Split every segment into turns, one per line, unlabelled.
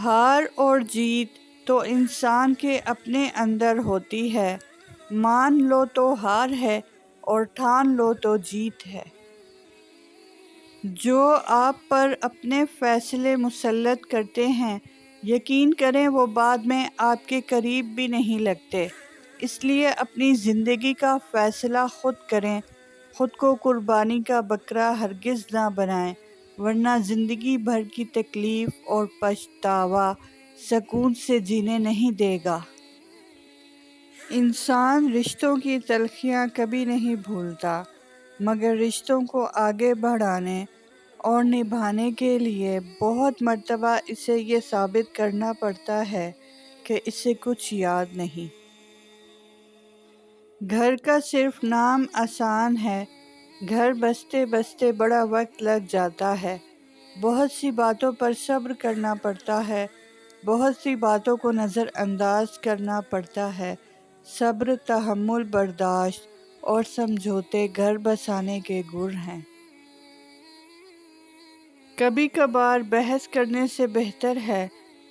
ہار اور جیت تو انسان کے اپنے اندر ہوتی ہے، مان لو تو ہار ہے اور ٹھان لو تو جیت ہے۔ جو آپ پر اپنے فیصلے مسلط کرتے ہیں، یقین کریں وہ بعد میں آپ کے قریب بھی نہیں لگتے۔ اس لیے اپنی زندگی کا فیصلہ خود کریں، خود کو قربانی کا بکرا ہرگز نہ بنائیں، ورنہ زندگی بھر کی تکلیف اور پچھتاوا سکون سے جینے نہیں دے گا۔ انسان رشتوں کی تلخیاں کبھی نہیں بھولتا، مگر رشتوں کو آگے بڑھانے اور نبھانے کے لیے بہت مرتبہ اسے یہ ثابت کرنا پڑتا ہے کہ اسے کچھ یاد نہیں۔ گھر کا صرف نام آسان ہے، گھر بستے بستے بڑا وقت لگ جاتا ہے۔ بہت سی باتوں پر صبر کرنا پڑتا ہے، بہت سی باتوں کو نظر انداز کرنا پڑتا ہے۔ صبر، تحمل، برداشت اور سمجھوتے گھر بسانے کے گر ہیں۔ کبھی کبھار بحث کرنے سے بہتر ہے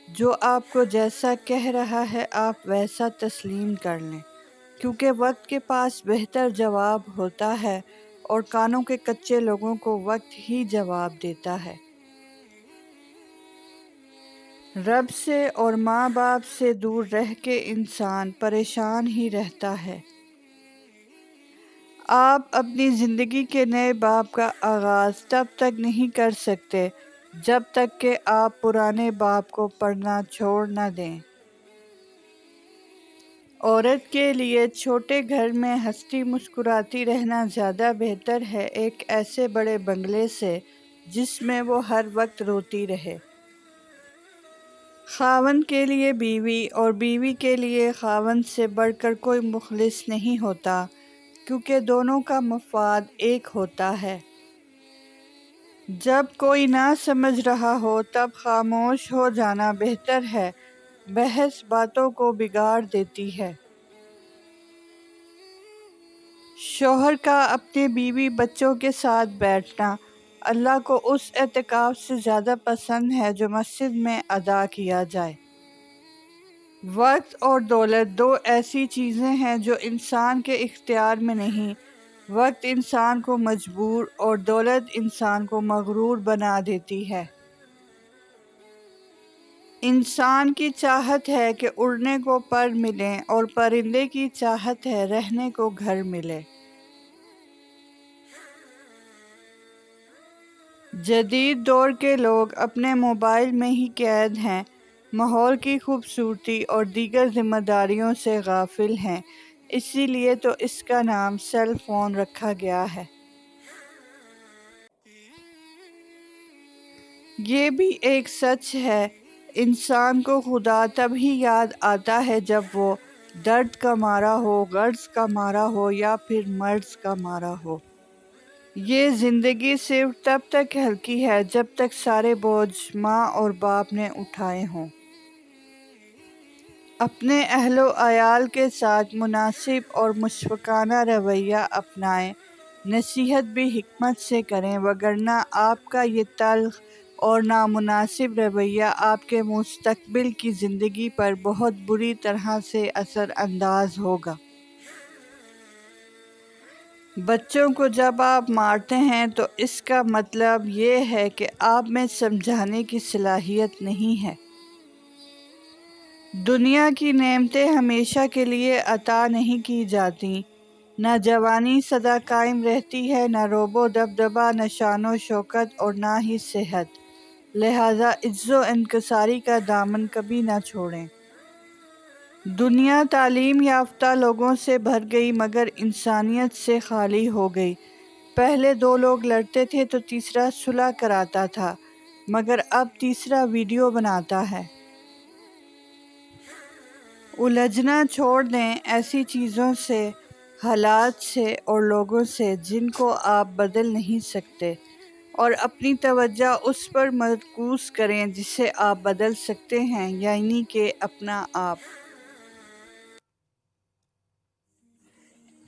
جو آپ کو جیسا کہہ رہا ہے آپ ویسا تسلیم کر لیں، کیونکہ وقت کے پاس بہتر جواب ہوتا ہے اور کانوں کے کچے لوگوں کو وقت ہی جواب دیتا ہے۔ رب سے اور ماں باپ سے دور رہ کے انسان پریشان ہی رہتا ہے۔ آپ اپنی زندگی کے نئے باب کا آغاز تب تک نہیں کر سکتے جب تک کہ آپ پرانے باب کو پڑھنا چھوڑ نہ دیں۔ عورت کے لیے چھوٹے گھر میں ہنستی مسکراتی رہنا زیادہ بہتر ہے ایک ایسے بڑے بنگلے سے جس میں وہ ہر وقت روتی رہے۔ خاوند کے لیے بیوی اور بیوی کے لیے خاوند سے بڑھ کر کوئی مخلص نہیں ہوتا، کیونکہ دونوں کا مفاد ایک ہوتا ہے۔ جب کوئی نہ سمجھ رہا ہو تب خاموش ہو جانا بہتر ہے، بحث باتوں کو بگاڑ دیتی ہے۔ شوہر کا اپنے بیوی بچوں کے ساتھ بیٹھنا اللہ کو اس اعتکاف سے زیادہ پسند ہے جو مسجد میں ادا کیا جائے۔ وقت اور دولت دو ایسی چیزیں ہیں جو انسان کے اختیار میں نہیں۔ وقت انسان کو مجبور اور دولت انسان کو مغرور بنا دیتی ہے۔ انسان کی چاہت ہے کہ اڑنے کو پر ملیں اور پرندے کی چاہت ہے رہنے کو گھر ملے۔ جدید دور کے لوگ اپنے موبائل میں ہی قید ہیں، ماحول کی خوبصورتی اور دیگر ذمہ داریوں سے غافل ہیں، اسی لیے تو اس کا نام سیل فون رکھا گیا ہے۔ یہ بھی ایک سچ ہے، انسان کو خدا تب ہی یاد آتا ہے جب وہ درد کا مارا ہو، غرض کا مارا ہو یا پھر مرض کا مارا ہو۔ یہ زندگی صرف تب تک ہلکی ہے جب تک سارے بوجھ ماں اور باپ نے اٹھائے ہوں۔ اپنے اہل و عیال کے ساتھ مناسب اور مشفقانہ رویہ اپنائیں، نصیحت بھی حکمت سے کریں، وگرنہ آپ کا یہ تلخ اور نامناسب رویہ آپ کے مستقبل کی زندگی پر بہت بری طرح سے اثر انداز ہوگا۔ بچوں کو جب آپ مارتے ہیں تو اس کا مطلب یہ ہے کہ آپ میں سمجھانے کی صلاحیت نہیں ہے۔ دنیا کی نعمتیں ہمیشہ کے لیے عطا نہیں کی جاتیں، نہ جوانی سدا قائم رہتی ہے، نہ روب و دبدبا، نہ شان و شوکت اور نہ ہی صحت، لہذا عجز و انکساری کا دامن کبھی نہ چھوڑیں۔ دنیا تعلیم یافتہ لوگوں سے بھر گئی مگر انسانیت سے خالی ہو گئی۔ پہلے دو لوگ لڑتے تھے تو تیسرا صلح کراتا تھا، مگر اب تیسرا ویڈیو بناتا ہے۔ الجھنا چھوڑ دیں ایسی چیزوں سے، حالات سے اور لوگوں سے جن کو آپ بدل نہیں سکتے، اور اپنی توجہ اس پر مرکوز کریں جسے آپ بدل سکتے ہیں، یعنی کہ اپنا آپ۔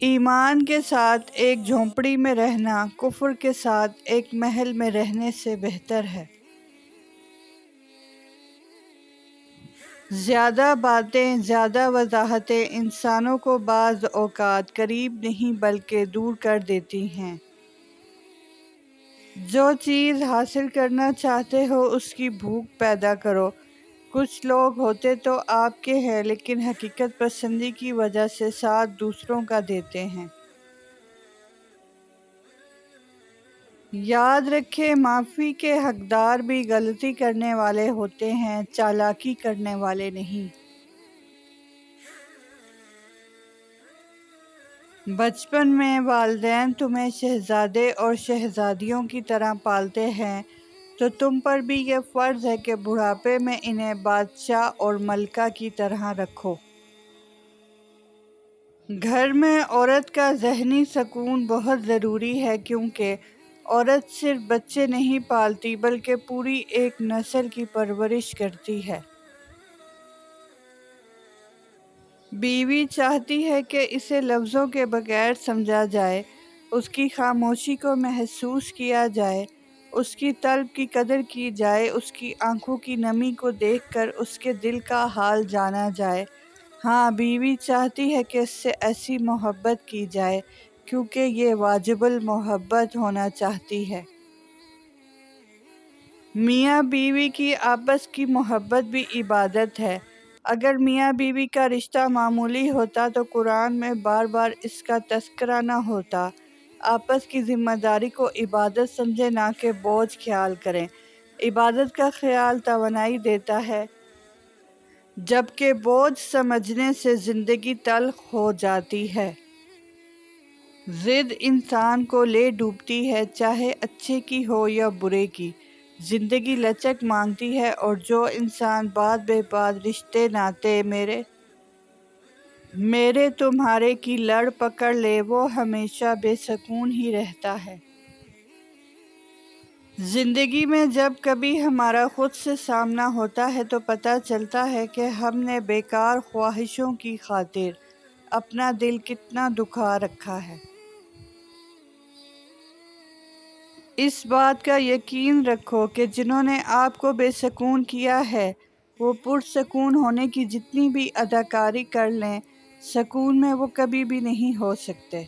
ایمان کے ساتھ ایک جھونپڑی میں رہنا کفر کے ساتھ ایک محل میں رہنے سے بہتر ہے۔ زیادہ باتیں، زیادہ وضاحتیں انسانوں کو بعض اوقات قریب نہیں بلکہ دور کر دیتی ہیں۔ جو چیز حاصل کرنا چاہتے ہو اس کی بھوک پیدا کرو۔ کچھ لوگ ہوتے تو آپ کے ہیں لیکن حقیقت پسندی کی وجہ سے ساتھ دوسروں کا دیتے ہیں۔ یاد رکھیں، معافی کے حقدار بھی غلطی کرنے والے ہوتے ہیں، چالاکی کرنے والے نہیں۔ بچپن میں والدین تمہیں شہزادے اور شہزادیوں کی طرح پالتے ہیں تو تم پر بھی یہ فرض ہے کہ بڑھاپے میں انہیں بادشاہ اور ملکہ کی طرح رکھو۔ گھر میں عورت کا ذہنی سکون بہت ضروری ہے کیونکہ عورت صرف بچے نہیں پالتی بلکہ پوری ایک نسل کی پرورش کرتی ہے۔ بیوی چاہتی ہے کہ اسے لفظوں کے بغیر سمجھا جائے، اس کی خاموشی کو محسوس کیا جائے، اس کی طلب کی قدر کی جائے، اس کی آنکھوں کی نمی کو دیکھ کر اس کے دل کا حال جانا جائے۔ ہاں، بیوی چاہتی ہے کہ اس سے ایسی محبت کی جائے کیونکہ یہ واجب المحبت ہونا چاہتی ہے۔ میاں بیوی کی آپس کی محبت بھی عبادت ہے۔ اگر میاں بیوی کا رشتہ معمولی ہوتا تو قرآن میں بار بار اس کا تذکرہ نہ ہوتا۔ آپس کی ذمہ داری کو عبادت سمجھیں، نہ کہ بوجھ خیال کریں۔ عبادت کا خیال توانائی دیتا ہے جبکہ بوجھ سمجھنے سے زندگی تلخ ہو جاتی ہے۔ ضد انسان کو لے ڈوبتی ہے، چاہے اچھے کی ہو یا برے کی۔ زندگی لچک مانگتی ہے اور جو انسان بات بے بات رشتے ناطے میرے تمہارے کی لڑ پکڑ لے وہ ہمیشہ بے سکون ہی رہتا ہے۔ زندگی میں جب کبھی ہمارا خود سے سامنا ہوتا ہے تو پتہ چلتا ہے کہ ہم نے بیکار خواہشوں کی خاطر اپنا دل کتنا دکھا رکھا ہے۔ اس بات کا یقین رکھو کہ جنہوں نے آپ کو بے سکون کیا ہے وہ پرسکون ہونے کی جتنی بھی اداکاری کر لیں، سکون میں وہ کبھی بھی نہیں ہو سکتے۔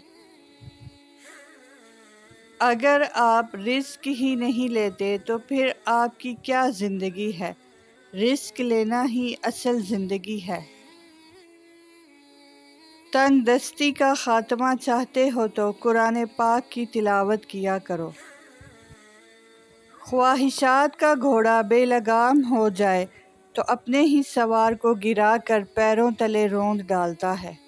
اگر آپ رزق ہی نہیں لیتے تو پھر آپ کی کیا زندگی ہے؟ رزق لینا ہی اصل زندگی ہے۔ تنگ دستی کا خاتمہ چاہتے ہو تو قرآن پاک کی تلاوت کیا کرو۔ خواہشات کا گھوڑا بے لگام ہو جائے تو اپنے ہی سوار کو گرا کر پیروں تلے روند ڈالتا ہے۔